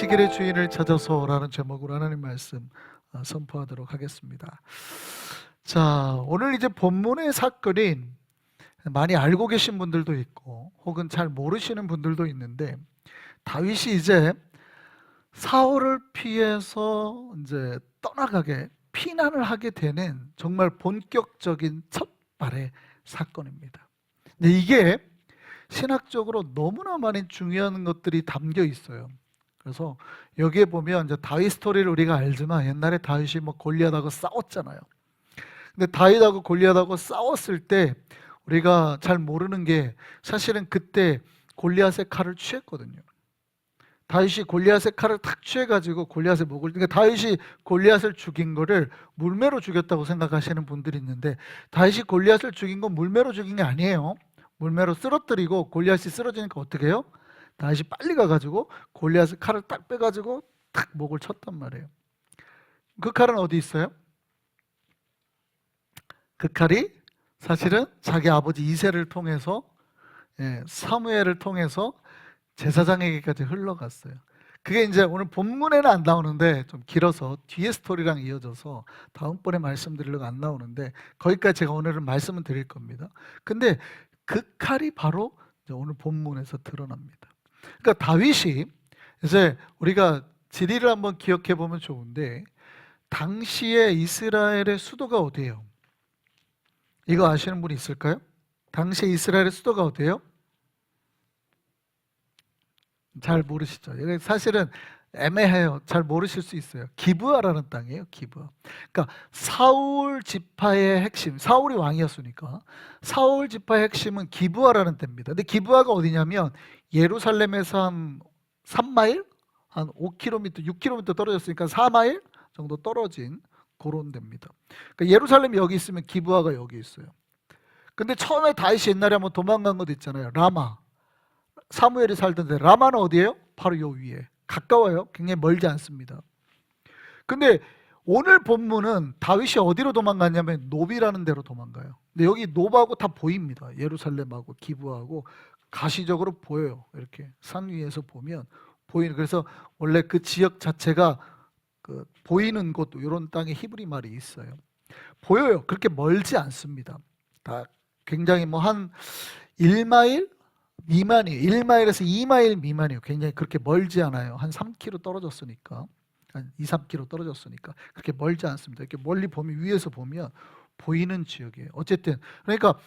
안식일의 주인을 찾아서라는 제목으로 하나님 말씀 선포하도록 하겠습니다. 자, 오늘 이제 본문의 사건이 많이 알고 계신 분들도 있고 혹은 잘 모르시는 분들도 있는데, 다윗이 이제 사울을 피해서 이제 떠나가게 피난을 하게 되는 정말 본격적인 첫 발의 사건입니다. 근데 이게 신학적으로 너무나 많은 중요한 것들이 담겨 있어요. 그래서 여기에 보면 이제 다윗 스토리를 우리가 알지만, 옛날에 다윗이 뭐 골리앗하고 싸웠잖아요. 근데 다윗하고 골리앗하고 싸웠을 때 우리가 잘 모르는 게, 사실은 그때 골리앗의 칼을 취했거든요. 다윗이 골리앗의 칼을 탁 취해가지고 골리앗의 목을, 그러니까 다윗이 골리앗을 죽인 거를 물매로 죽였다고 생각하시는 분들이 있는데, 다윗이 골리앗을 죽인 건 물매로 죽인 게 아니에요. 물매로 쓰러뜨리고 골리앗이 쓰러지니까 어떻게 해요? 다윗이 빨리 가가지고 골리앗의 칼을 딱 빼가지고 탁 목을 쳤단 말이에요. 그 칼은 어디 있어요? 그 칼이 사실은 자기 아버지 이새를 통해서, 사무엘을 통해서 제사장에게까지 흘러갔어요. 그게 이제 오늘 본문에는 안 나오는데, 좀 길어서 뒤에 스토리랑 이어져서 다음번에 말씀드리려고 안 나오는데, 거기까지 제가 오늘은 말씀을 드릴 겁니다. 근데 그 칼이 바로 오늘 본문에서 드러납니다. 그러니까 다윗이, 이제 우리가 지리를 한번 기억해 보면 좋은데, 당시에 이스라엘의 수도가 어디예요? 이거 아시는 분이 있을까요? 당시에 이스라엘의 수도가 어디예요? 잘 모르시죠? 이게 사실은 애매해요. 잘 모르실 수 있어요. 기브아라는 땅이에요. 기브아. 그러니까 사울 지파의 핵심, 사울이 왕이었으니까 사울 지파의 핵심은 기브아라는 데입니다. 근데 기브아가 어디냐면 예루살렘에서 한 3마일? 한 5km, 6km 떨어졌으니까 4마일 정도 떨어진 그런 데입니다. 그러니까 예루살렘이 여기 있으면 기브아가 여기 있어요. 근데 처음에 다윗이 옛날에 한번 도망간 것도 있잖아요. 라마. 사무엘이 살던 데, 라마는 어디예요? 바로 요 위에. 가까워요. 굉장히 멀지 않습니다. 근데 오늘 본문은 다윗이 어디로 도망갔냐면 노비라는 데로 도망가요. 근데 여기 노바하고 다 보입니다. 예루살렘하고 기브하고 가시적으로 보여요. 이렇게 산 위에서 보면 보이는, 그래서 원래 그 지역 자체가 그 보이는 곳, 이런 땅에 히브리 말이 있어요. 보여요. 그렇게 멀지 않습니다. 다 굉장히 뭐 한 1마일 미만이에요. 1마일에서 2마일 미만이에요. 굉장히 그렇게 멀지 않아요. 한 3km 떨어졌으니까, 한 2, 3km 떨어졌으니까 그렇게 멀지 않습니다. 이렇게 멀리 보면, 위에서 보면 보이는 지역이에요. 어쨌든 그러니까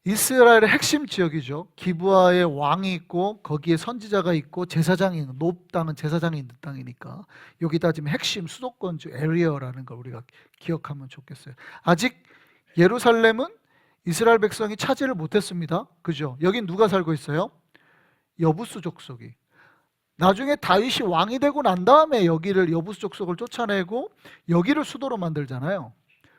이스라엘의 핵심 지역이죠. 기브아에 왕이 있고 거기에 선지자가 있고 제사장이 있는, 높 땅은 제사장이 있는 땅이니까 여기다 지금 핵심 수도권주 에리어라는 걸 우리가 기억하면 좋겠어요. 아직 예루살렘은 이스라엘 백성이 차지를 못했습니다. 그죠? 여긴 누가 살고 있어요? 여부수 족속이. 나중에 다윗이 왕이 되고 난 다음에 여기를, 여부수 족속을 쫓아내고 여기를 수도로 만들잖아요.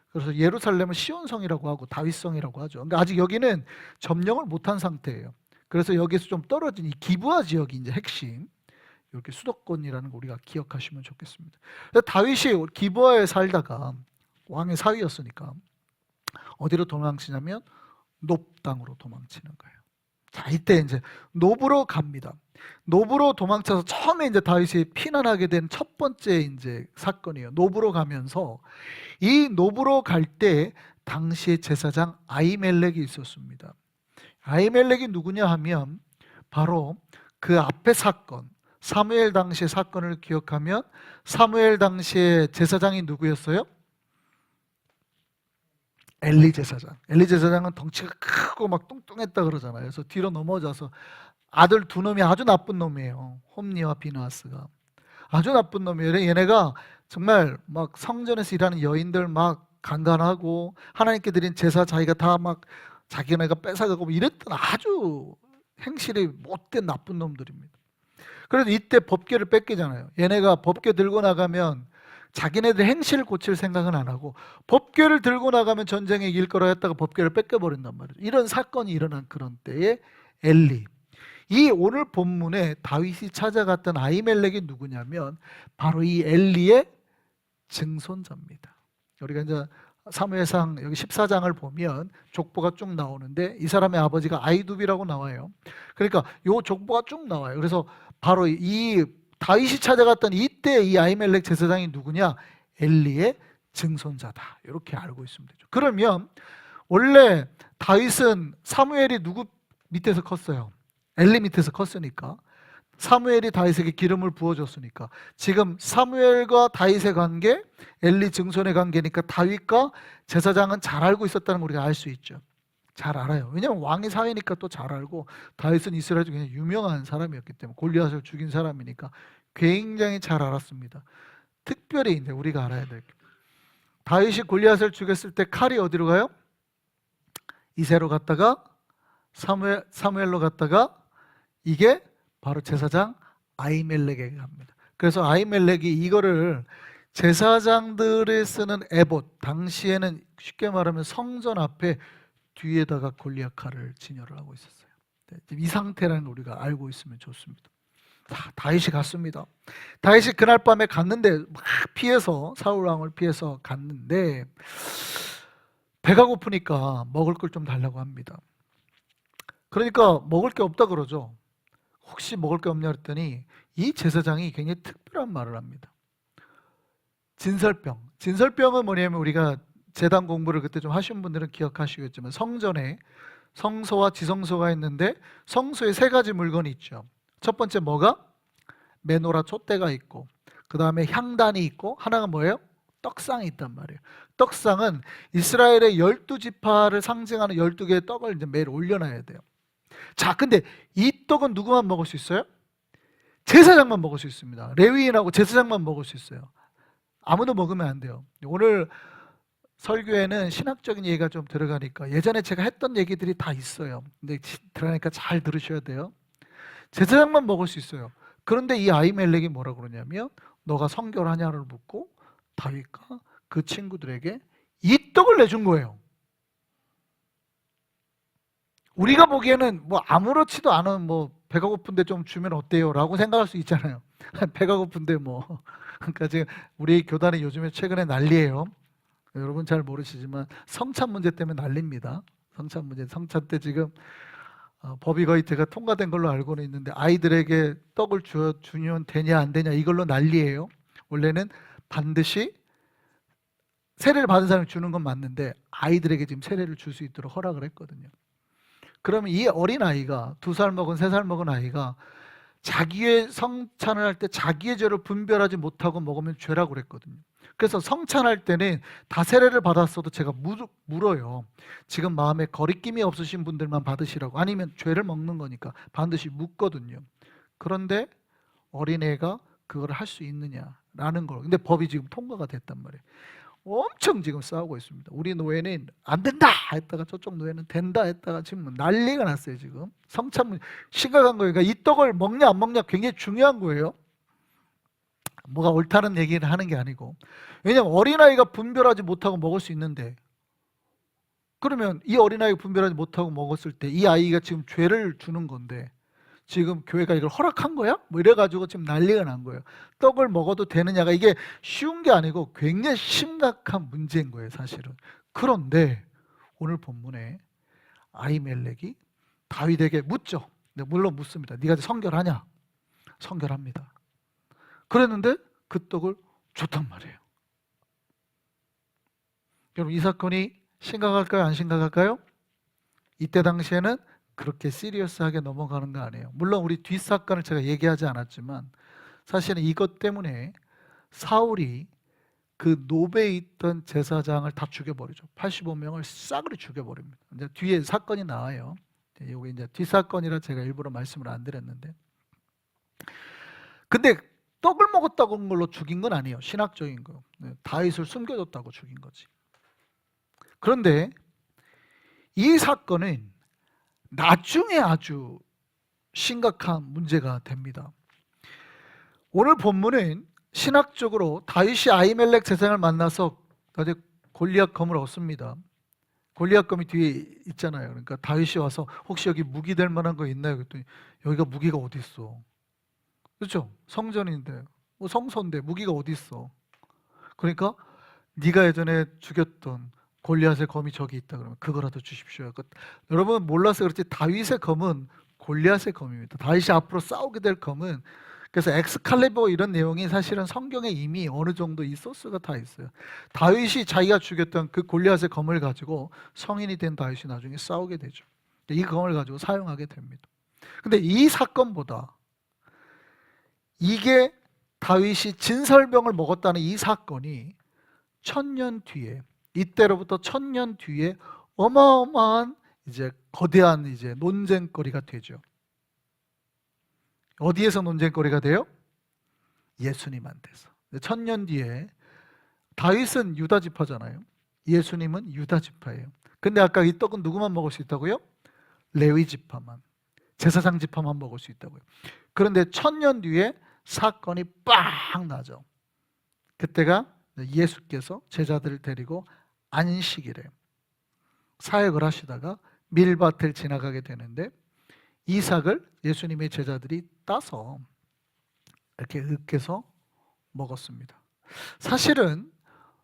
그래서 예루살렘은 시온성이라고 하고 다윗성이라고 하죠. 그러니까 아직 여기는 점령을 못한 상태예요. 그래서 여기서 좀 떨어진 이 기브아 지역이 이제 핵심, 이렇게 수도권이라는 거 우리가 기억하시면 좋겠습니다. 다윗이 기브아에 살다가 왕의 사위였으니까 어디로 도망치냐면 높 땅으로 도망치는 거예요. 자, 이때 이제 노브로 갑니다. 노브로 도망쳐서 처음에 이제 다윗이 피난하게 된 첫 번째 이제 사건이에요. 노브로 가면서, 이 노브로 갈 때 당시의 제사장 아히멜렉이 있었습니다. 아히멜렉이 누구냐 하면 바로 그 앞의 사건, 사무엘 당시의 사건을 기억하면 사무엘 당시의 제사장이 누구였어요? 엘리 제사장. 엘리 제사장은 덩치가 크고 막 뚱뚱했다 그러잖아요. 그래서 뒤로 넘어져서, 아들 두 놈이 아주 나쁜 놈이에요. 홈니와 비나스가 아주 나쁜 놈이에요. 얘네가 정말 막 성전에서 일하는 여인들 막 강간하고 하나님께 드린 제사 자기가 다 막 자기네가 뺏어가고 뭐 이랬던 아주 행실이 못된 나쁜 놈들입니다. 그래서 이때 법궤를 뺏기잖아요. 얘네가 법궤 들고 나가면 자기네들 행실을 고칠 생각은 안 하고 법궤를 들고 나가면 전쟁에 이길 거라 했다가 법궤를 뺏겨버린단 말이죠. 이런 사건이 일어난 그런 때에 엘리, 이 오늘 본문에 다윗이 찾아갔던 아히멜렉이 누구냐면 바로 이 엘리의 증손자입니다. 우리가 이제 사무엘상 여기 14장을 보면 족보가 쭉 나오는데, 이 사람의 아버지가 아히두비라고 나와요. 그러니까 요 족보가 쭉 나와요. 그래서 바로 이 다윗이 찾아갔던 이때 이 아히멜렉 제사장이 누구냐? 엘리의 증손자다. 이렇게 알고 있으면 되죠. 그러면 원래 다윗은 사무엘이 누구 밑에서 컸어요? 엘리 밑에서 컸으니까. 사무엘이 다윗에게 기름을 부어줬으니까. 지금 사무엘과 다윗의 관계, 엘리 증손의 관계니까 다윗과 제사장은 잘 알고 있었다는 걸 우리가 알 수 있죠. 잘 알아요. 왜냐하면 왕의 사회니까 또 잘 알고, 다윗은 이스라엘 중에 유명한 사람이었기 때문에, 골리앗을 죽인 사람이니까 굉장히 잘 알았습니다. 특별히 이제 우리가 알아야 될 게, 다윗이 골리앗을 죽였을 때 칼이 어디로 가요? 이새로 갔다가 사무엘로 갔다가 이게 바로 제사장 아히멜렉에게 갑니다. 그래서 아히멜렉이 이거를 제사장들이 쓰는 에봇, 당시에는 쉽게 말하면 성전 앞에 뒤에다가 골리앗 칼을 진열을 하고 있었어요. 이 상태라는 걸 우리가 알고 있으면 좋습니다. 다윗이 갔습니다. 다윗이 그날 밤에 갔는데 막 피해서, 사울 왕을 피해서 갔는데 배가 고프니까 먹을 걸 좀 달라고 합니다. 그러니까 먹을 게 없다 그러죠. 혹시 먹을 게 없냐 그랬더니 이 제사장이 굉장히 특별한 말을 합니다. 진설병. 진설병은 뭐냐면 우리가 제단 공부를 그때 좀 하신 분들은 기억하시겠지만 성전에 성소와 지성소가 있는데 성소에 세 가지 물건이 있죠. 첫 번째 뭐가? 메노라 촛대가 있고, 그 다음에 향단이 있고, 하나가 뭐예요? 떡상이 있단 말이에요. 떡상은 이스라엘의 12지파를 상징하는 12개의 떡을 이제 매일 올려놔야 돼요. 자, 근데 이 떡은 누구만 먹을 수 있어요? 제사장만 먹을 수 있습니다. 레위인하고 제사장만 먹을 수 있어요. 아무도 먹으면 안 돼요. 오늘 설교에는 신학적인 얘기가 좀 들어가니까 예전에 제가 했던 얘기들이 다 있어요. 근데 들어가니까 잘 들으셔야 돼요. 제사장만 먹을 수 있어요. 그런데 이 아히멜렉이 뭐라 그러냐면 너가 성결하냐를 묻고 다윗과 그 친구들에게 이 떡을 내준 거예요. 우리가 보기에는 뭐 아무렇지도 않은 뭐 배가 고픈데 좀 주면 어때요? 라고 생각할 수 있잖아요. 배가 고픈데 뭐. 그러니까 지금 우리 교단이 요즘에 최근에 난리예요. 여러분 잘 모르시지만 성찬 문제 때문에 난립니다. 성찬 문제. 성찬 때 지금 법이 거의 제가 통과된 걸로 알고는 있는데 아이들에게 떡을 주면 되냐 안 되냐 이걸로 난리예요. 원래는 반드시 세례를 받은 사람이 주는 건 맞는데 아이들에게 지금 세례를 줄 수 있도록 허락을 했거든요. 그러면 이 어린아이가 2살 먹은 3살 먹은 아이가 자기의 성찬을 할 때 자기의 죄를 분별하지 못하고 먹으면 죄라고 그랬거든요. 그래서 성찬할 때는 다 세례를 받았어도 제가 물어요. 지금 마음에 거리낌이 없으신 분들만 받으시라고. 아니면 죄를 먹는 거니까 반드시 묻거든요. 그런데 어린애가 그걸 할 수 있느냐라는 걸. 근데 법이 지금 통과가 됐단 말이에요. 엄청 지금 싸우고 있습니다. 우리 노예는 안 된다 했다가 저쪽 노예는 된다 했다가 지금 난리가 났어요. 지금 성찬 심각한 거예요. 그러니까 이 떡을 먹냐 안 먹냐 굉장히 중요한 거예요. 뭐가 옳다는 얘기를 하는 게 아니고, 왜냐하면 어린아이가 분별하지 못하고 먹을 수 있는데, 그러면 이 어린아이가 분별하지 못하고 먹었을 때 이 아이가 지금 죄를 주는 건데 지금 교회가 이걸 허락한 거야? 뭐 이래가지고 지금 난리가 난 거예요. 떡을 먹어도 되느냐가 이게 쉬운 게 아니고 굉장히 심각한 문제인 거예요, 사실은. 그런데 오늘 본문에 아히멜렉이 다윗에게 묻죠. 물론 묻습니다. 네가 성결하냐? 성결합니다. 그랬는데 그 떡을 줬단 말이에요. 여러분, 이 사건이 심각할까요? 안 심각할까요? 이때 당시에는 그렇게 시리어스하게 넘어가는 거 아니에요. 물론 우리 뒷사건을 제가 얘기하지 않았지만 사실은 이것 때문에 사울이 그 노베에 있던 제사장을 다 죽여버리죠. 85명을 싸그리 죽여버립니다. 이제 뒤에 사건이 나와요. 이게 이제 뒷사건이라 제가 일부러 말씀을 안 드렸는데, 근데 떡을 먹었다고 한 걸로 죽인 건 아니에요. 신학적인 거. 다윗을 숨겨줬다고 죽인 거지. 그런데 이 사건은 나중에 아주 심각한 문제가 됩니다. 오늘 본문은 신학적으로 다윗이 아히멜렉 제사장을 만나서 골리앗 검을 얻습니다. 골리앗 검이 뒤에 있잖아요. 그러니까 다윗이 와서 혹시 여기 무기 될 만한 거 있나요? 그랬더니 여기가 무기가 어디 있어? 그렇죠? 성전인데, 뭐 성소인데 무기가 어디 있어? 그러니까 네가 예전에 죽였던 골리앗의 검이 저기 있다 그러면 그거라도 주십시오. 여러분 몰라서 그렇지 다윗의 검은 골리앗의 검입니다. 다윗이 앞으로 싸우게 될 검은 그래서 엑스칼리버 이런 내용이 사실은 성경에 이미 어느 정도 이 소스가 다 있어요. 다윗이 자기가 죽였던 그 골리앗의 검을 가지고 성인이 된 다윗이 나중에 싸우게 되죠. 이 검을 가지고 사용하게 됩니다. 근데 이 사건보다 이게 다윗이 진설병을 먹었다는 이 사건이 1000년 뒤에, 이때로부터 1000년 뒤에 어마어마한 이제 거대한 이제 논쟁거리가 되죠. 어디에서 논쟁거리가 돼요? 예수님한테서. 1000년 뒤에 다윗은 유다 지파잖아요. 예수님은 유다 지파예요. 근데 아까 이 떡은 누구만 먹을 수 있다고요? 레위 지파만, 제사장 지파만 먹을 수 있다고요. 그런데 1000년 뒤에 사건이 빵 나죠. 그때가 예수께서 제자들을 데리고 안식일에 사역을 하시다가 밀밭을 지나가게 되는데 이삭을 예수님의 제자들이 따서 이렇게 으깨서 먹었습니다. 사실은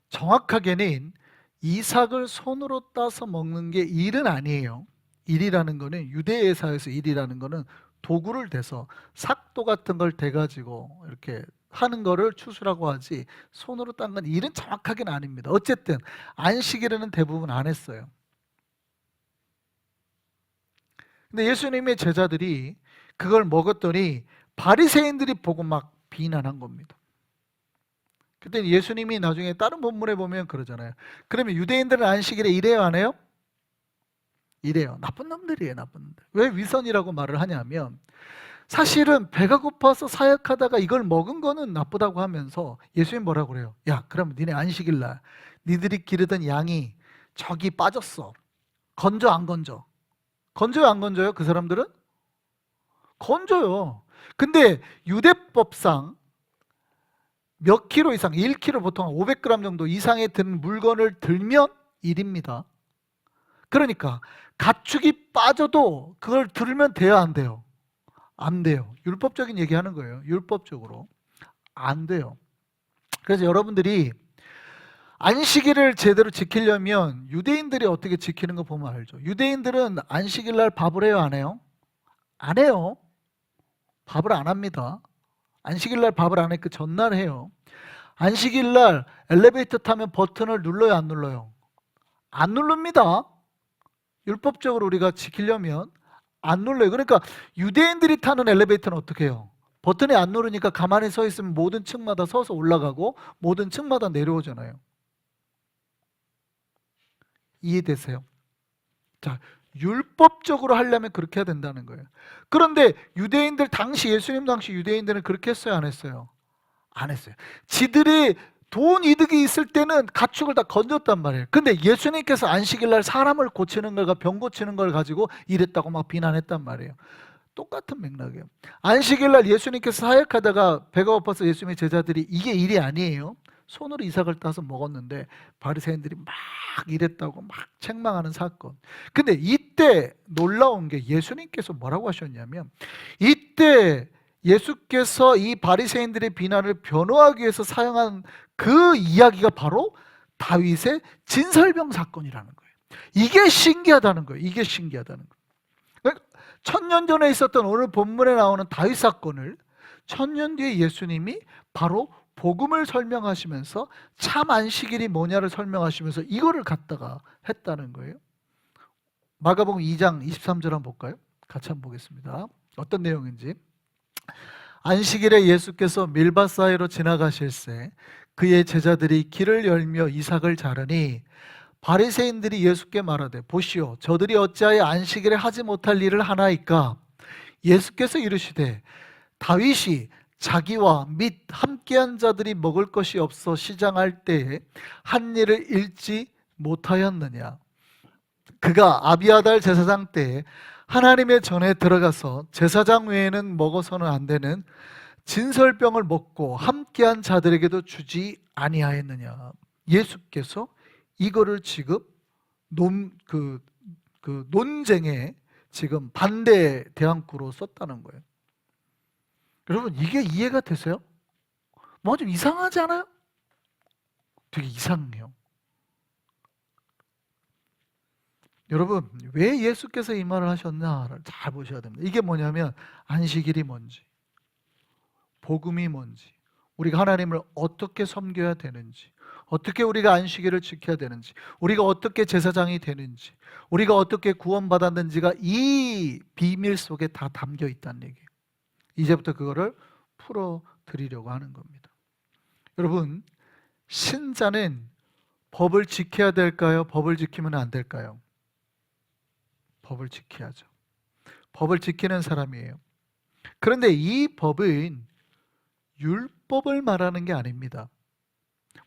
정확하게는 이삭을 손으로 따서 먹는 게 일은 아니에요. 일이라는 거는, 유대의 사회에서 일이라는 거는 도구를 대서 삭도 같은 걸 대가지고 이렇게 하는 거를 추수라고 하지, 손으로 딴 건 일은 정확하게는 아닙니다. 어쨌든 안식일에는 대부분 안 했어요. 근데 예수님의 제자들이 그걸 먹었더니 바리새인들이 보고 막 비난한 겁니다. 그때 예수님이 나중에 다른 본문에 보면 그러잖아요. 그러면 유대인들은 안식일에 일해요, 안 해요? 일해요. 나쁜 놈들이에요, 나쁜 놈들. 왜 위선이라고 말을 하냐면, 사실은 배가 고파서 사역하다가 이걸 먹은 거는 나쁘다고 하면서 예수님 뭐라고 그래요? 야, 그럼 니네 안식일 날 니들이 기르던 양이 저기 빠졌어. 건져 안 건져? 건져요, 안 건져요? 그 사람들은? 건져요. 근데 유대법상 몇 킬로 이상, 1킬로 보통 500g 정도 이상의 든 물건을 들면 일입니다. 그러니까 가축이 빠져도 그걸 들으면 돼요, 안 돼요? 안 돼요. 율법적인 얘기하는 거예요. 율법적으로 안 돼요. 그래서 여러분들이 안식일을 제대로 지키려면 유대인들이 어떻게 지키는 거 보면 알죠. 유대인들은 안식일 날 밥을 해요, 안 해요? 안 해요. 밥을 안 합니다. 안식일 날 밥을 안 해. 그 전날 해요. 안식일 날 엘리베이터 타면 버튼을 눌러요, 안 눌러요? 안 누릅니다. 율법적으로 우리가 지키려면 안 눌러요. 그러니까 유대인들이 타는 엘리베이터는 어떻게 해요? 버튼이 안 누르니까 가만히 서 있으면 모든 층마다 서서 올라가고 모든 층마다 내려오잖아요. 이해되세요? 자, 율법적으로 하려면 그렇게 해야 된다는 거예요. 그런데 유대인들 당시, 예수님 당시 유대인들은 그렇게 했어요, 안 했어요? 안 했어요. 지들이 돈 이득이 있을 때는 가축을 다 건졌단 말이에요. 근데 예수님께서 안식일 날 사람을 고치는 걸과 병 고치는 걸 가지고 이랬다고 막 비난했단 말이에요. 똑같은 맥락이에요. 안식일 날 예수님께서 사역하다가 배가 고파서 예수님의 제자들이 이게 일이 아니에요. 손으로 이삭을 따서 먹었는데 바리새인들이 막 이랬다고 막 책망하는 사건. 근데 이때 놀라운 게 예수님께서 뭐라고 하셨냐면, 이때 예수께서 이 바리새인들의 비난을 변호하기 위해서 사용한 그 이야기가 바로 다윗의 진설병 사건이라는 거예요. 이게 신기하다는 거예요. 이게 신기하다는 거예요. 1000년 전에 있었던 오늘 본문에 나오는 다윗 사건을 1000년 뒤에 예수님이 바로 복음을 설명하시면서 참 안식일이 뭐냐를 설명하시면서 이거를 갖다가 했다는 거예요. 마가복음 2장 23절 한번 볼까요? 같이 한번 보겠습니다. 어떤 내용인지. 안식일에 예수께서 밀밭 사이로 지나가실새 그의 제자들이 길을 열며 이삭을 자르니 바리새인들이 예수께 말하되 보시오 저들이 어찌하여 안식일에 하지 못할 일을 하나이까? 예수께서 이르시되 다윗이 자기와 및 함께한 자들이 먹을 것이 없어 시장할 때에 한 일을 잃지 못하였느냐? 그가 아비아달 제사장 때에 하나님의 전에 들어가서 제사장 외에는 먹어서는 안 되는 진설병을 먹고 함께한 자들에게도 주지 아니하였느냐? 예수께서 이거를 지금 논쟁에 지금 반대 대항구로 썼다는 거예요. 여러분 이게 이해가 되세요? 뭐 좀 이상하지 않아요? 되게 이상해요. 여러분 왜 예수께서 이 말을 하셨나를 잘 보셔야 됩니다. 이게 뭐냐면 안식일이 뭔지, 복음이 뭔지, 우리가 하나님을 어떻게 섬겨야 되는지, 어떻게 우리가 안식일을 지켜야 되는지, 우리가 어떻게 제사장이 되는지, 우리가 어떻게 구원받았는지가 이 비밀 속에 다 담겨 있다는 얘기예요. 이제부터 그거를 풀어드리려고 하는 겁니다. 여러분, 신자는 법을 지켜야 될까요? 법을 지키면 안 될까요? 법을 지켜야죠. 법을 지키는 사람이에요. 그런데 이 법은 율법을 말하는 게 아닙니다.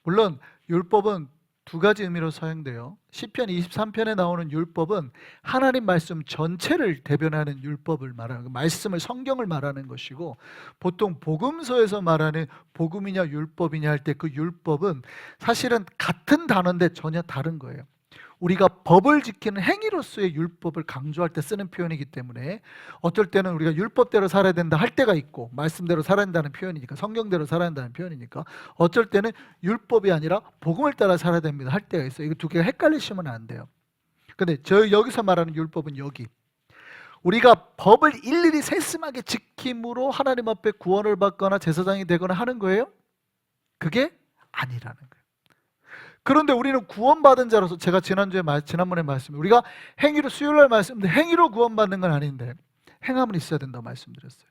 물론 율법은 두 가지 의미로 사용돼요. 시편 23편에 나오는 율법은 하나님 말씀 전체를 대변하는 율법을 말하는 거, 말씀을, 성경을 말하는 것이고, 보통 복음서에서 말하는 복음이냐 율법이냐 할 때 그 율법은 사실은 같은 단어인데 전혀 다른 거예요. 우리가 법을 지키는 행위로서의 율법을 강조할 때 쓰는 표현이기 때문에 어떨 때는 우리가 율법대로 살아야 된다 할 때가 있고, 말씀대로 살아야 된다는 표현이니까, 성경대로 살아야 된다는 표현이니까, 어쩔 때는 율법이 아니라 복음을 따라 살아야 됩니다 할 때가 있어요. 이거 두 개가 헷갈리시면 안 돼요. 근데 저 여기서 말하는 율법은 여기, 우리가 법을 일일이 세심하게 지킴으로 하나님 앞에 구원을 받거나 제사장이 되거나 하는 거예요? 그게 아니라는 거예요. 그런데 우리는 구원받은 자로서, 제가 지난번에 우리가 행위로, 수요일날 말씀드렸는데 행위로 구원받는 건 아닌데 행함은 있어야 된다고 말씀드렸어요.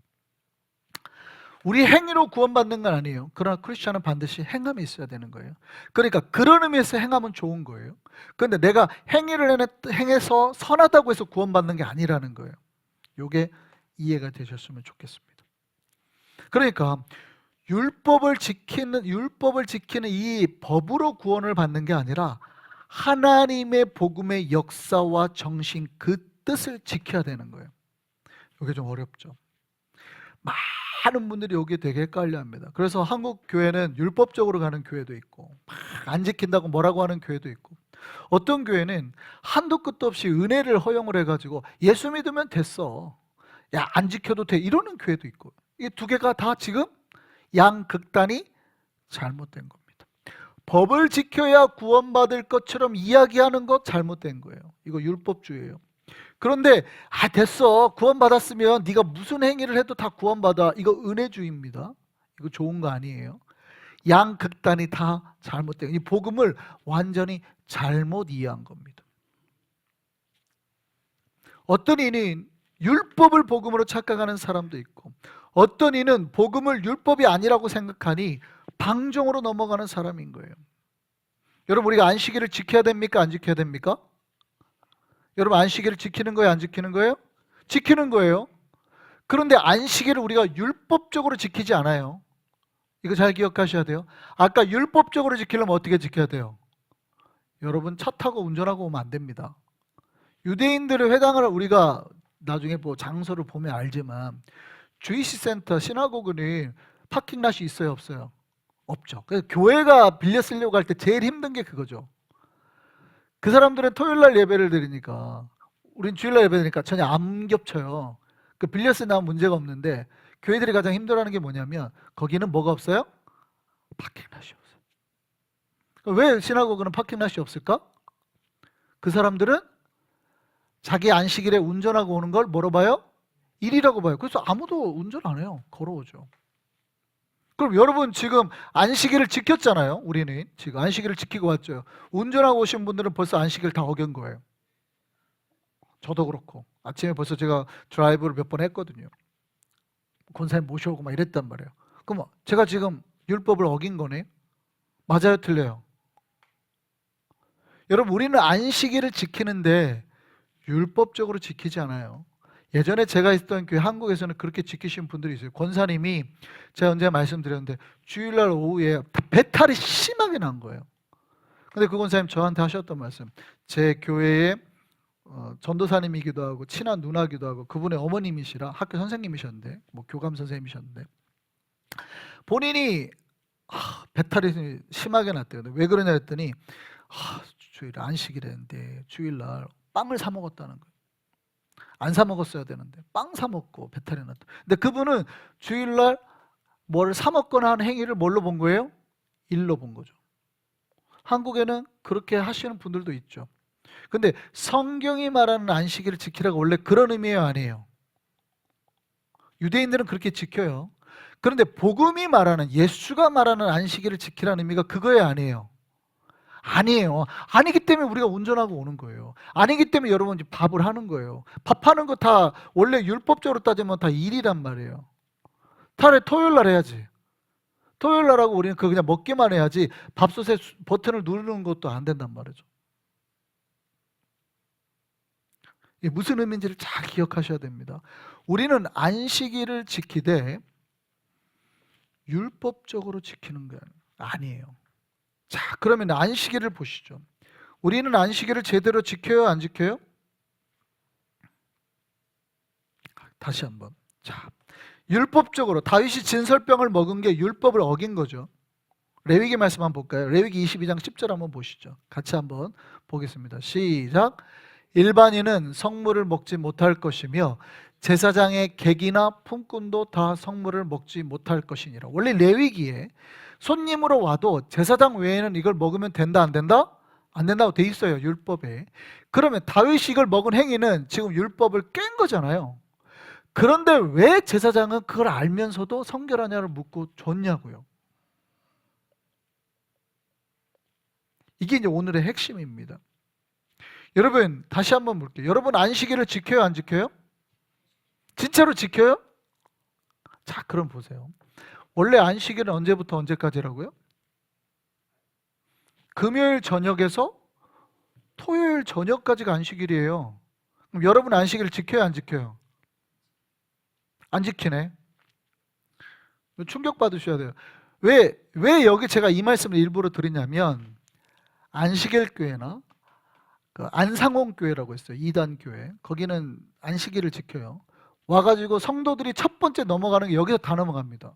우리 행위로 구원받는 건 아니에요. 그러나 크리스천은 반드시 행함이 있어야 되는 거예요. 그러니까 그런 의미에서 행함은 좋은 거예요. 그런데 내가 행위를 행해서 선하다고 해서 구원받는 게 아니라는 거예요. 이게 이해가 되셨으면 좋겠습니다. 그러니까 율법을 지키는 이 법으로 구원을 받는 게 아니라 하나님의 복음의 역사와 정신, 그 뜻을 지켜야 되는 거예요. 이게 좀 어렵죠. 많은 분들이 여기에 되게 헷갈려합니다. 그래서 한국 교회는 율법적으로 가는 교회도 있고, 막 안 지킨다고 뭐라고 하는 교회도 있고, 어떤 교회는 한도 끝도 없이 은혜를 허용을 해가지고 예수 믿으면 됐어, 야 안 지켜도 돼, 이러는 교회도 있고, 이 두 개가 다 지금 양극단이 잘못된 겁니다. 법을 지켜야 구원받을 것처럼 이야기하는 것 잘못된 거예요. 이거 율법주의예요. 그런데 됐어, 구원받았으면 네가 무슨 행위를 해도 다 구원받아, 이거 은혜주의입니다. 이거 좋은 거 아니에요. 양극단이 다 잘못된, 이 복음을 완전히 잘못 이해한 겁니다. 어떤 이는 율법을 복음으로 착각하는 사람도 있고, 어떤 이는 복음을 율법이 아니라고 생각하니 방종으로 넘어가는 사람인 거예요. 여러분, 우리가 안식일을 지켜야 됩니까? 안 지켜야 됩니까? 여러분, 안식일을 지키는 거예요? 안 지키는 거예요? 지키는 거예요. 그런데 안식일을 우리가 율법적으로 지키지 않아요. 이거 잘 기억하셔야 돼요. 아까 율법적으로 지키려면 어떻게 지켜야 돼요? 여러분, 차 타고 운전하고 오면 안 됩니다. 유대인들의 회당을 우리가 나중에 뭐 장소를 보면 알지만, 주이시 센터, 시나고그는 파킹랏이 있어요, 없어요? 없죠. 그래서 교회가 빌려 쓰려고 할 때 제일 힘든 게 그거죠. 그 사람들은 토요일날 예배를 드리니까, 우린 주일날 예배 드리니까 전혀 안 겹쳐요. 그 빌려 쓰면 문제가 없는데, 교회들이 가장 힘들어하는 게 뭐냐면 거기는 뭐가 없어요? 파킹랏이 없어요. 왜 시나고그는 파킹랏이 없을까? 그 사람들은 자기 안식일에 운전하고 오는 걸 뭐로 봐요? 일이라고 봐요. 그래서 아무도 운전 안 해요. 걸어오죠. 그럼 여러분, 지금 안식일을 지켰잖아요. 우리는 지금 안식일을 지키고 왔죠. 운전하고 오신 분들은 벌써 안식일 다 어긴 거예요. 저도 그렇고 아침에 벌써 제가 드라이브를 몇 번 했거든요. 권사님 모셔오고 막 이랬단 말이에요. 그럼 제가 지금 율법을 어긴 거네? 맞아요, 틀려요? 여러분, 우리는 안식일을 지키는데 율법적으로 지키지 않아요. 예전에 제가 있었던 교회 한국에서는 그렇게 지키신 분들이 있어요. 권사님이, 제가 언제 말씀드렸는데 주일날 오후에 배탈이 심하게 난 거예요. 근데 그 권사님 저한테 하셨던 말씀, 제 교회에 전도사님이기도 하고 친한 누나기도 하고 그분의 어머님이시라 학교 선생님이셨는데, 뭐 교감 선생님이셨는데, 본인이 배탈이 심하게 났대요. 왜 그러냐 했더니 주일 안식일인데 주일날 빵을 사 먹었다는 거예요. 안 사 먹었어야 되는데 빵 사 먹고 배탈이 났다. 근데 그분은 주일날 뭘 사 먹거나 하는 행위를 뭘로 본 거예요? 일로 본 거죠. 한국에는 그렇게 하시는 분들도 있죠. 근데 성경이 말하는 안식일을 지키라고 원래 그런 의미예요, 아니에요? 유대인들은 그렇게 지켜요. 그런데 복음이 말하는, 예수가 말하는 안식일을 지키라는 의미가 그거에 아니에요. 아니에요. 아니기 때문에 우리가 운전하고 오는 거예요. 아니기 때문에 여러분 이제 밥을 하는 거예요. 밥하는 거 다 원래 율법적으로 따지면 다 일이란 말이에요. 차라리 토요일 날 해야지. 토요일 날 하고 우리는 그거 그냥 먹기만 해야지 밥솥에 버튼을 누르는 것도 안 된단 말이죠. 이게 무슨 의미인지를 잘 기억하셔야 됩니다. 우리는 안식일을 지키되 율법적으로 지키는 건 아니에요. 자, 그러면 안식일을 보시죠. 우리는 안식일을 제대로 지켜요, 안 지켜요? 다시 한번. 자, 율법적으로 다윗이 진설병을 먹은 게 율법을 어긴 거죠. 레위기 말씀 한번 볼까요? 레위기 22장 10절 한번 보시죠. 같이 한번 보겠습니다. 시작. 일반인은 성물을 먹지 못할 것이며 제사장의 객이나 품꾼도 다 성물을 먹지 못할 것이니라. 원래 레위기에 손님으로 와도 제사장 외에는 이걸 먹으면 된다, 안 된다? 안 된다고 돼 있어요, 율법에. 그러면 다윗이 이걸 먹은 행위는 지금 율법을 깬 거잖아요. 그런데 왜 제사장은 그걸 알면서도 성결하냐를 묻고 줬냐고요. 이게 이제 오늘의 핵심입니다. 여러분 다시 한번 볼게요. 여러분 안식일을 지켜요, 안 지켜요? 진짜로 지켜요? 자, 그럼 보세요. 원래 안식일은 언제부터 언제까지라고요? 금요일 저녁에서 토요일 저녁까지가 안식일이에요. 그럼 여러분 안식일을 지켜요, 안 지켜요? 안 지키네. 충격 받으셔야 돼요. 왜 여기 제가 이 말씀을 일부러 드리냐면 안식일 교회나 그 안상홍 교회라고 있어요. 2단 교회. 거기는 안식일을 지켜요. 와가지고 성도들이 첫 번째 넘어가는 게 여기서 다 넘어갑니다.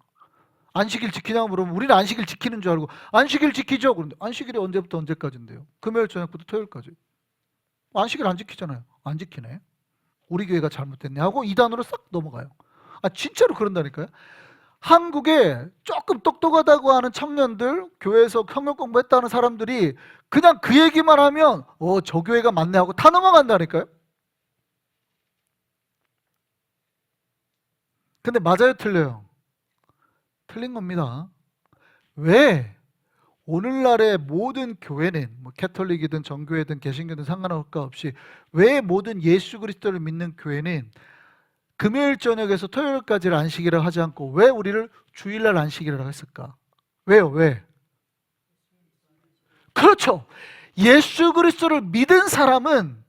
안식일 지키냐고 물으면 우리는 안식일 지키는 줄 알고 안식일 지키죠. 그런데 안식일이 언제부터 언제까지인데요? 금요일 저녁부터 토요일까지. 안식일 안 지키잖아요. 안 지키네. 우리 교회가 잘못됐네 하고 2단으로 싹 넘어가요. 아, 진짜로 그런다니까요. 한국에 조금 똑똑하다고 하는 청년들, 교회에서 성경 공부했다는 사람들이 그냥 그 얘기만 하면 저 교회가 맞네 하고 다 넘어간다니까요. 근데 맞아요, 틀려요? 틀린 겁니다. 왜? 오늘날의 모든 교회는 뭐 캐톨릭이든 정교회든 개신교든 상관없이 왜 모든 예수 그리스도를 믿는 교회는 금요일 저녁에서 토요일까지를 안식일을 하지 않고 왜 우리를 주일날 안식일이라고 했을까? 왜요? 왜? 그렇죠. 예수 그리스도를 믿은 사람은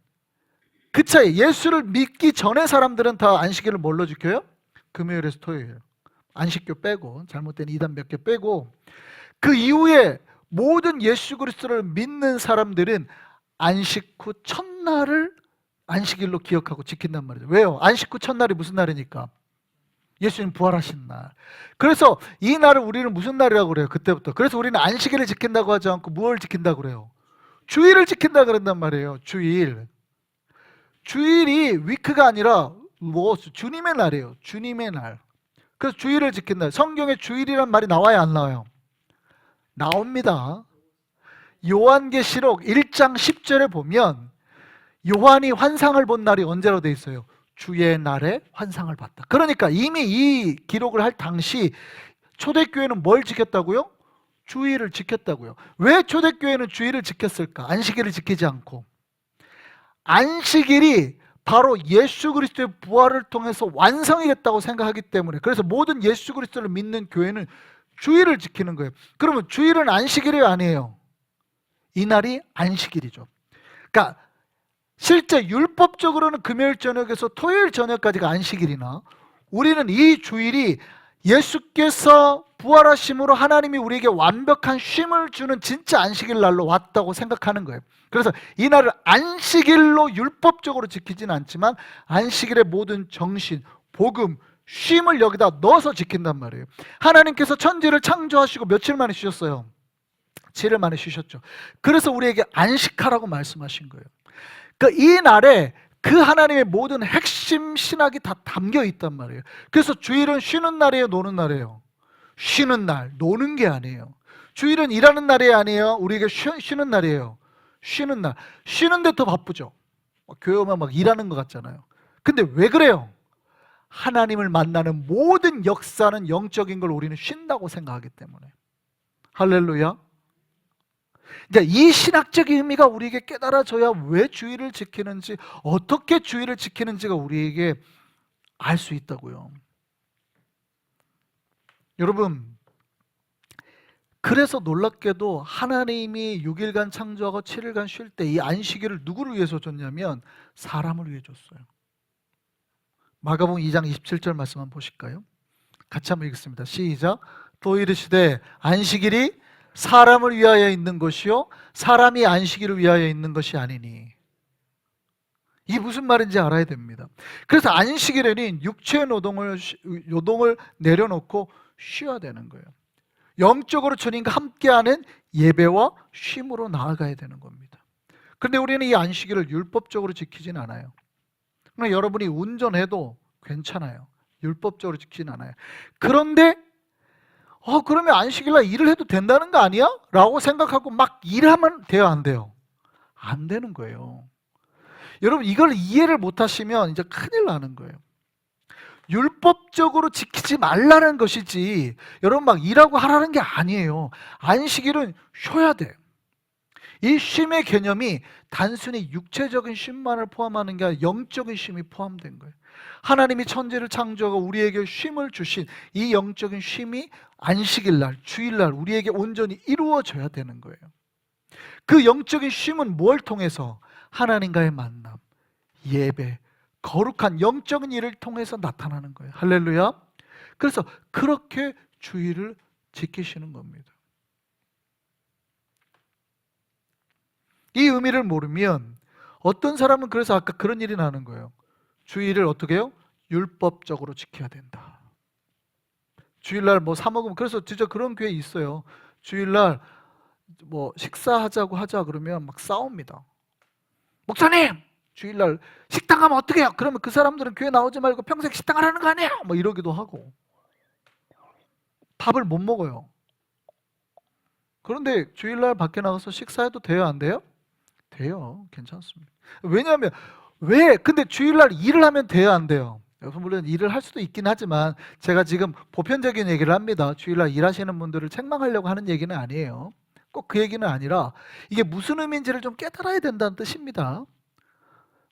그 차이, 예수를 믿기 전에 사람들은 다 안식일을 뭘로 지켜요? 금요일에서 토요일. 안식교 빼고, 잘못된 이단 몇 개 빼고, 그 이후에 모든 예수 그리스도를 믿는 사람들은 안식 후 첫날을 안식일로 기억하고 지킨단 말이죠. 왜요? 안식 후 첫날이 무슨 날이니까? 예수님 부활하신 날. 그래서 이 날을 우리는 무슨 날이라고 그래요? 그때부터. 그래서 우리는 안식일을 지킨다고 하지 않고 무엇을 지킨다고 그래요? 주일을 지킨다 그런단 말이에요. 주일. 주일이 위크가 아니라 주님의 날이에요. 주님의 날. 그래서 주일을 지킨다. 성경에 주일이란 말이 나와야 안 나와요? 나옵니다. 요한계시록 1장 10절에 보면 요한이 환상을 본 날이 언제로 돼 있어요? 주의 날에 환상을 봤다. 그러니까 이미 이 기록을 할 당시 초대교회는 뭘 지켰다고요? 주일을 지켰다고요. 왜 초대교회는 주일을 지켰을까? 안식일을 지키지 않고. 안식일이 바로 예수 그리스도의 부활을 통해서 완성이 됐다고 생각하기 때문에, 그래서 모든 예수 그리스도를 믿는 교회는 주일을 지키는 거예요. 그러면 주일은 안식일이 아니에요. 이 날이 안식일이죠. 그러니까 실제 율법적으로는 금요일 저녁에서 토요일 저녁까지가 안식일이나 우리는 이 주일이 예수께서 부활하심으로 하나님이 우리에게 완벽한 쉼을 주는 진짜 안식일 날로 왔다고 생각하는 거예요. 그래서 이 날을 안식일로 율법적으로 지키지는 않지만 안식일의 모든 정신, 복음, 쉼을 여기다 넣어서 지킨단 말이에요. 하나님께서 천지를 창조하시고 며칠 만에 쉬셨어요? 7일 만에 쉬셨죠. 그래서 우리에게 안식하라고 말씀하신 거예요. 이 날에 그 하나님의 모든 핵심 신학이 다 담겨 있단 말이에요. 그래서 주일은 쉬는 날이에요, 노는 날이에요? 쉬는 날, 노는 게 아니에요. 주일은 일하는 날이 아니에요, 우리에게 쉬는 날이에요. 쉬는 날. 쉬는데 더 바쁘죠. 교회 오면 막 일하는 것 같잖아요. 근데 왜 그래요? 하나님을 만나는 모든 역사는 영적인 걸 우리는 쉰다고 생각하기 때문에. 할렐루야. 이제 이 신학적인 의미가 우리에게 깨달아져야 왜 주의를 지키는지, 어떻게 주의를 지키는지가 우리에게 알 수 있다고요. 여러분, 그래서 놀랍게도 하나님이 6일간 창조하고 7일간 쉴 때 이 안식일을 누구를 위해서 줬냐면 사람을 위해 줬어요. 마가복음 2장 27절 말씀 한번 보실까요? 같이 한번 읽겠습니다. 시작. 또 이르시되 안식일이 사람을 위하여 있는 것이요 사람이 안식일을 위하여 있는 것이 아니니. 이게 무슨 말인지 알아야 됩니다. 그래서 안식일에는 육체의 노동을 내려놓고 쉬어야 되는 거예요. 영적으로 주님과 함께하는 예배와 쉼으로 나아가야 되는 겁니다. 그런데 우리는 이 안식일을 율법적으로 지키진 않아요. 그러나 여러분이 운전해도 괜찮아요. 율법적으로 지키진 않아요. 그런데 그러면 안식일날 일을 해도 된다는 거 아니야? 라고 생각하고 막 일하면 돼요, 안 돼요? 안 되는 거예요. 여러분, 이걸 이해를 못 하시면 이제 큰일 나는 거예요. 율법적으로 지키지 말라는 것이지 여러분 막 일하고 하라는 게 아니에요. 안식일은 쉬어야 돼요. 이 쉼의 개념이 단순히 육체적인 쉼만을 포함하는 게 아니라 영적인 쉼이 포함된 거예요. 하나님이 천지를 창조하고 우리에게 쉼을 주신 이 영적인 쉼이 안식일날, 주일날 우리에게 온전히 이루어져야 되는 거예요. 그 영적인 쉼은 뭘 통해서? 하나님과의 만남, 예배, 거룩한 영적인 일을 통해서 나타나는 거예요. 할렐루야. 그래서 그렇게 주일을 지키시는 겁니다. 이 의미를 모르면 어떤 사람은 그래서 아까 그런 일이 나는 거예요. 주일을 어떻게 해요? 율법적으로 지켜야 된다. 주일날 뭐 사 먹으면, 그래서 진짜 그런 교회 있어요. 주일날 뭐 식사하자고 하자 그러면 막 싸웁니다. 목사님! 주일날 식당 가면 어떻게 해요? 그러면 그 사람들은 교회 나오지 말고 평생 식당 하라는 거 아니에요? 뭐 이러기도 하고. 밥을 못 먹어요. 그런데 주일날 밖에 나가서 식사해도 돼요? 안 돼요? 돼요. 괜찮습니다. 왜냐하면 근데 주일날 일을 하면 돼요? 안 돼요? 여러분 물론 일을 할 수도 있긴 하지만 제가 지금 보편적인 얘기를 합니다. 주일날 일하시는 분들을 책망하려고 하는 얘기는 아니에요. 꼭 그 얘기는 아니라 이게 무슨 의미인지를 좀 깨달아야 된다는 뜻입니다.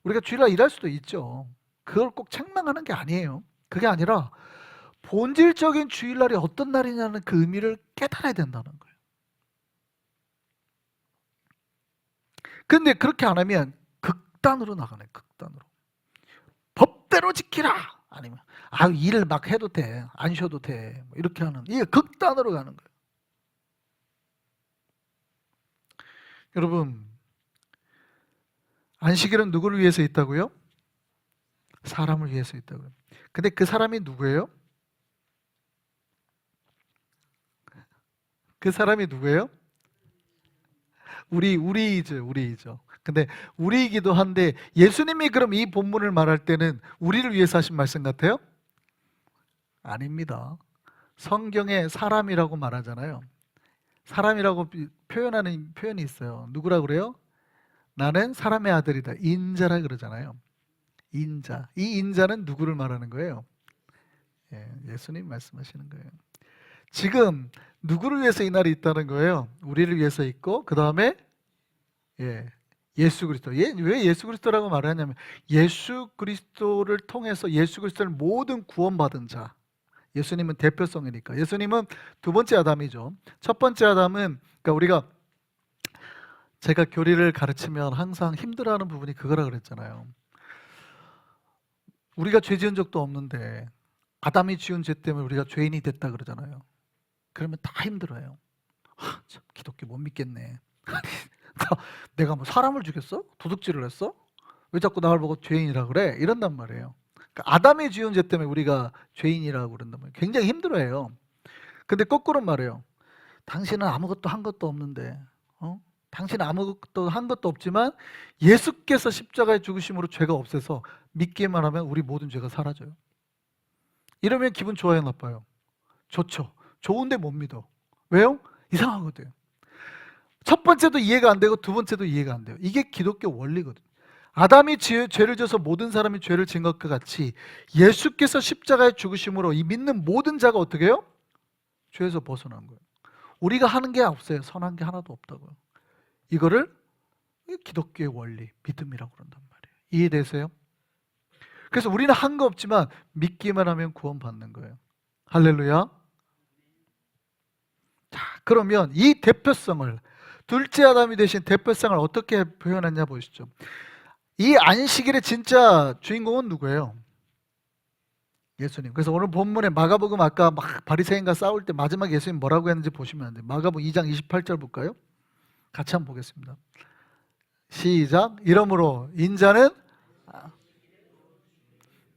우리가 주일날 일할 수도 있죠. 그걸 꼭 책망하는 게 아니에요. 그게 아니라 본질적인 주일날이 어떤 날이냐는 그 의미를 깨달아야 된다는 거예요. 근데 그렇게 안 하면 극단으로 나가네. 극단으로. 법대로 지키라. 아니면 일을 막 해도 돼. 안 쉬어도 돼. 뭐 이렇게 하는, 이게 극단으로 가는 거예요. 여러분, 안식일은 누구를 위해서 있다고요? 사람을 위해서 있다고요. 근데 그 사람이 누구예요? 그 사람이 누구예요? 우리이죠. 근데 우리이기도 한데 예수님이 그럼 이 본문을 말할 때는 우리를 위해서 하신 말씀 같아요? 아닙니다. 성경에 사람이라고 말하잖아요. 사람이라고 표현하는 표현이 있어요. 누구라 그래요? 나는 사람의 아들이다. 인자라 그러잖아요. 인자. 이 인자는 누구를 말하는 거예요? 예수님 말씀하시는 거예요. 지금 누구를 위해서 이 날이 있다는 거예요? 우리를 위해서 있고 그 다음에 예수 그리스도. 왜 예수 그리스도라고 말을 하냐면 예수 그리스도를 통해서 예수 그리스도를 모든 구원받은 자. 예수님은 대표성이니까. 예수님은 두 번째 아담이죠. 첫 번째 아담은, 그러니까 제가 교리를 가르치면 항상 힘들어하는 부분이 그거라 그랬잖아요. 우리가 죄 지은 적도 없는데 아담이 지은 죄 때문에 우리가 죄인이 됐다 그러잖아요. 그러면 다 힘들어요. 참 기독교 못 믿겠네. 내가 뭐 사람을 죽였어? 도둑질을 했어? 왜 자꾸 나를 보고 죄인이라 그래? 이런단 말이에요. 그러니까 아담이 지은 죄 때문에 우리가 죄인이라고 그런단 말이에요. 굉장히 힘들어해요. 근데 거꾸로 말해요. 당신은 아무것도 한 것도 없는데, 당신은 아무것도 한 것도 없지만 예수께서 십자가에 죽으심으로 죄가 없애서 믿기만 하면 우리 모든 죄가 사라져요. 이러면 기분 좋아요, 나빠요? 좋죠. 좋은데 못 믿어. 왜요? 이상하거든요. 첫 번째도 이해가 안 되고 두 번째도 이해가 안 돼요. 이게 기독교 원리거든요. 아담이 죄를 져서 모든 사람이 죄를 지은 것과 같이 예수께서 십자가에 죽으심으로 이 믿는 모든 자가 어떻게 해요? 죄에서 벗어난 거예요. 우리가 하는 게 없어요. 선한 게 하나도 없다고요. 이거를 기독교의 원리, 믿음이라고 그런단 말이에요. 이해되세요? 그래서 우리는 한 거 없지만 믿기만 하면 구원받는 거예요. 할렐루야. 자, 그러면 이 대표성을, 둘째 아담이 되신 대표성을 어떻게 표현했냐 보시죠. 이 안식일의 진짜 주인공은 누구예요? 예수님. 그래서 오늘 본문에 마가복음 아까 막 바리새인과 싸울 때 마지막 예수님 뭐라고 했는지 보시면 안 돼요. 마가복음 2장 28절 볼까요? 같이 한번 보겠습니다. 시작. 이러므로 인자는,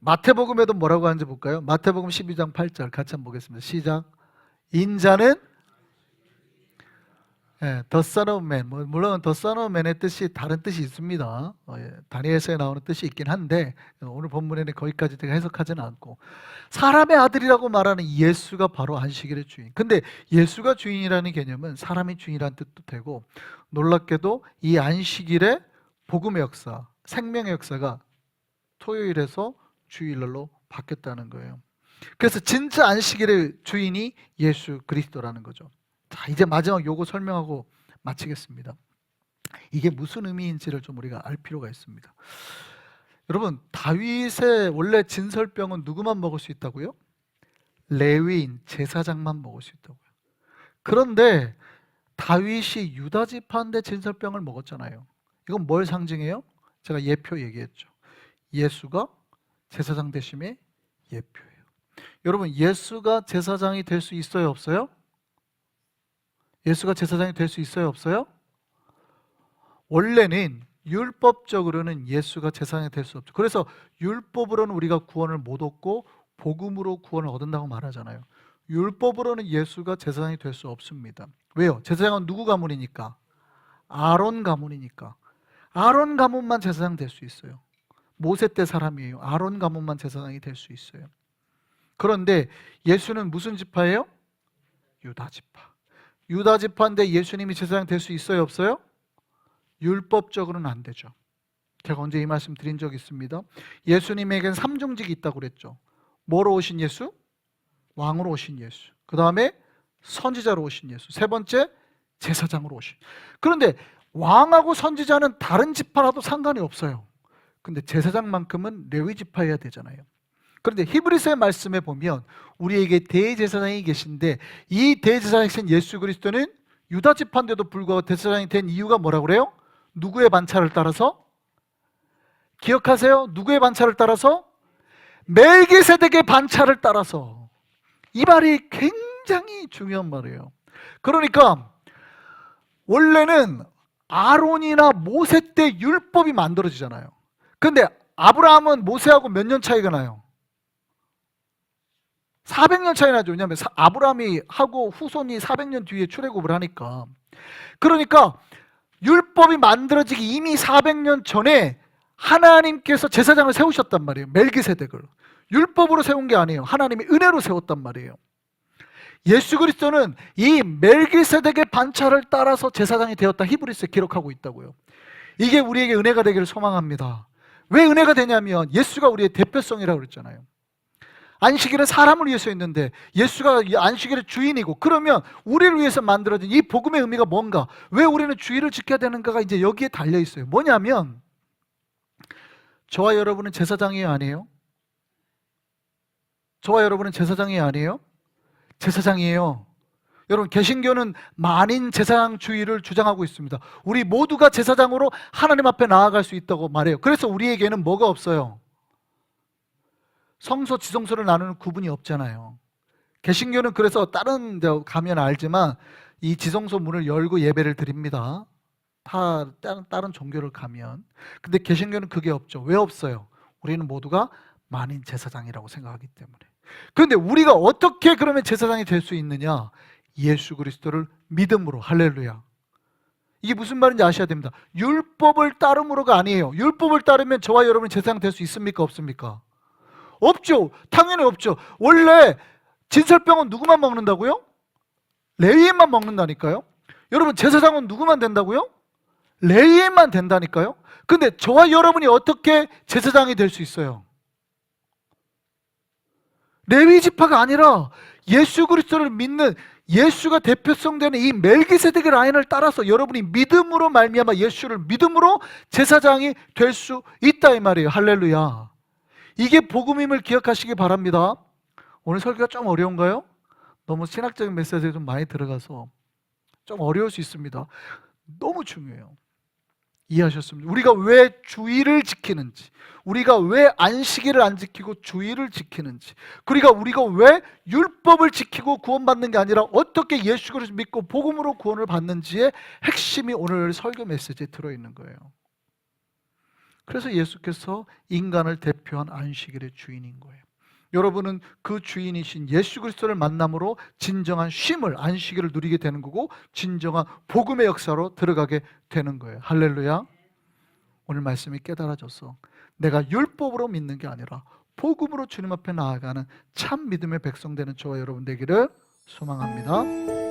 마태복음에도 뭐라고 하는지 볼까요? 마태복음 12장 8절 같이 한번 보겠습니다. 시작. 인자는, The Son of Man. 물론 The Son of Man의 뜻이 다른 뜻이 있습니다. 다니엘서에 나오는 뜻이 있긴 한데 오늘 본문에는 거기까지 제가 해석하지는 않고, 사람의 아들이라고 말하는 예수가 바로 안식일의 주인. 근데 예수가 주인이라는 개념은 사람이 주인이라는 뜻도 되고, 놀랍게도 이 안식일의 복음의 역사, 생명의 역사가 토요일에서 주일날로 바뀌었다는 거예요. 그래서 진짜 안식일의 주인이 예수 그리스도라는 거죠. 자, 이제 마지막 요거 설명하고 마치겠습니다. 이게 무슨 의미인지를 좀 우리가 알 필요가 있습니다. 여러분, 다윗의 원래 진설병은 누구만 먹을 수 있다고요? 레위인, 제사장만 먹을 수 있다고요. 그런데 다윗이 유다 지파인데 진설병을 먹었잖아요. 이건 뭘 상징해요? 제가 예표 얘기했죠. 예수가 제사장 되심의 예표예요. 여러분, 예수가 제사장이 될 수 있어요, 없어요? 예수가 제사장이 될 수 있어요, 없어요? 원래는 율법적으로는 예수가 제사장이 될 수 없죠. 그래서 율법으로는 우리가 구원을 못 얻고 복음으로 구원을 얻는다고 말하잖아요. 율법으로는 예수가 제사장이 될 수 없습니다. 왜요? 제사장은 누구 가문이니까? 아론 가문이니까. 아론 가문만 제사장 될 수 있어요. 모세 때 사람이에요. 아론 가문만 제사장이 될 수 있어요. 그런데 예수는 무슨 지파예요? 유다 지파. 유다 지파인데 예수님이 제사장 될 수 있어요, 없어요? 율법적으로는 안 되죠. 제가 언제 이 말씀 드린 적 있습니다. 예수님에겐 3중직이 있다고 그랬죠. 뭐로 오신 예수? 왕으로 오신 예수. 그 다음에 선지자로 오신 예수. 세 번째, 제사장으로 오신. 그런데 왕하고 선지자는 다른 지파라도 상관이 없어요. 근데 제사장만큼은 레위 지파여야 되잖아요. 그런데 히브리서의 말씀에 보면 우리에게 대제사장이 계신데, 이 대제사장이신 예수 그리스도는 유다 지파인데도 불구하고 대제사장이 된 이유가 뭐라고 그래요? 누구의 반차를 따라서? 기억하세요? 누구의 반차를 따라서? 멜기세덱의 반차를 따라서. 이 말이 굉장히 중요한 말이에요. 그러니까 원래는 아론이나 모세 때 율법이 만들어지잖아요. 근데 아브라함은 모세하고 몇 년 차이가 나요? 400년 차이 나죠. 왜냐하면 아브라함이 하고 후손이 400년 뒤에 출애굽을 하니까. 그러니까 율법이 만들어지기 이미 400년 전에 하나님께서 제사장을 세우셨단 말이에요. 멜기세덱을. 율법으로 세운 게 아니에요. 하나님이 은혜로 세웠단 말이에요. 예수 그리스도는 이 멜기세덱의 반차를 따라서 제사장이 되었다, 히브리서에 기록하고 있다고요. 이게 우리에게 은혜가 되기를 소망합니다. 왜 은혜가 되냐면 예수가 우리의 대표성이라고 그랬잖아요. 안식일은 사람을 위해서 했는데 예수가 안식일의 주인이고, 그러면 우리를 위해서 만들어진 이 복음의 의미가 뭔가, 왜 우리는 주일을 지켜야 되는가가 이제 여기에 달려 있어요. 뭐냐면 저와 여러분은 제사장이에요, 아니에요? 저와 여러분은 제사장이에요, 아니에요? 제사장이에요. 여러분, 개신교는 만인 제사장주의를 주장하고 있습니다. 우리 모두가 제사장으로 하나님 앞에 나아갈 수 있다고 말해요. 그래서 우리에게는 뭐가 없어요? 성소, 지성소를 나누는 구분이 없잖아요. 개신교는 그래서 다른 데 가면 알지만 이 지성소 문을 열고 예배를 드립니다. 다른 종교를 가면. 근데 개신교는 그게 없죠. 왜 없어요? 우리는 모두가 만인 제사장이라고 생각하기 때문에. 그런데 우리가 어떻게 그러면 제사장이 될 수 있느냐? 예수 그리스도를 믿음으로. 할렐루야. 이게 무슨 말인지 아셔야 됩니다. 율법을 따름으로가 아니에요. 율법을 따르면 저와 여러분이 제사장 될 수 있습니까, 없습니까? 없죠. 당연히 없죠. 원래 진설병은 누구만 먹는다고요? 레위인만 먹는다니까요. 여러분, 제사장은 누구만 된다고요? 레위만 된다니까요. 근데 저와 여러분이 어떻게 제사장이 될 수 있어요? 레위 지파가 아니라 예수 그리스도를 믿는, 예수가 대표성 되는 이 멜기세덱의 라인을 따라서 여러분이 믿음으로 말미암아 예수를 믿음으로 제사장이 될 수 있다 이 말이에요. 할렐루야. 이게 복음임을 기억하시기 바랍니다. 오늘 설교가 좀 어려운가요? 너무 신학적인 메시지에 좀 많이 들어가서 좀 어려울 수 있습니다. 너무 중요해요. 이해하셨습니까? 우리가 왜 주의를 지키는지, 우리가 왜 안식일을 안 지키고 주의를 지키는지, 그리고 우리가 왜 율법을 지키고 구원받는 게 아니라 어떻게 예수 그리스도를 믿고 복음으로 구원을 받는지의 핵심이 오늘 설교 메시지에 들어있는 거예요. 그래서 예수께서 인간을 대표한 안식일의 주인인 거예요. 여러분은 그 주인이신 예수 그리스도를 만남으로 진정한 쉼을, 안식일을 누리게 되는 거고 진정한 복음의 역사로 들어가게 되는 거예요. 할렐루야. 오늘 말씀이 깨달아져서 내가 율법으로 믿는 게 아니라 복음으로 주님 앞에 나아가는 참 믿음의 백성 되는 저와 여러분 되기를 소망합니다.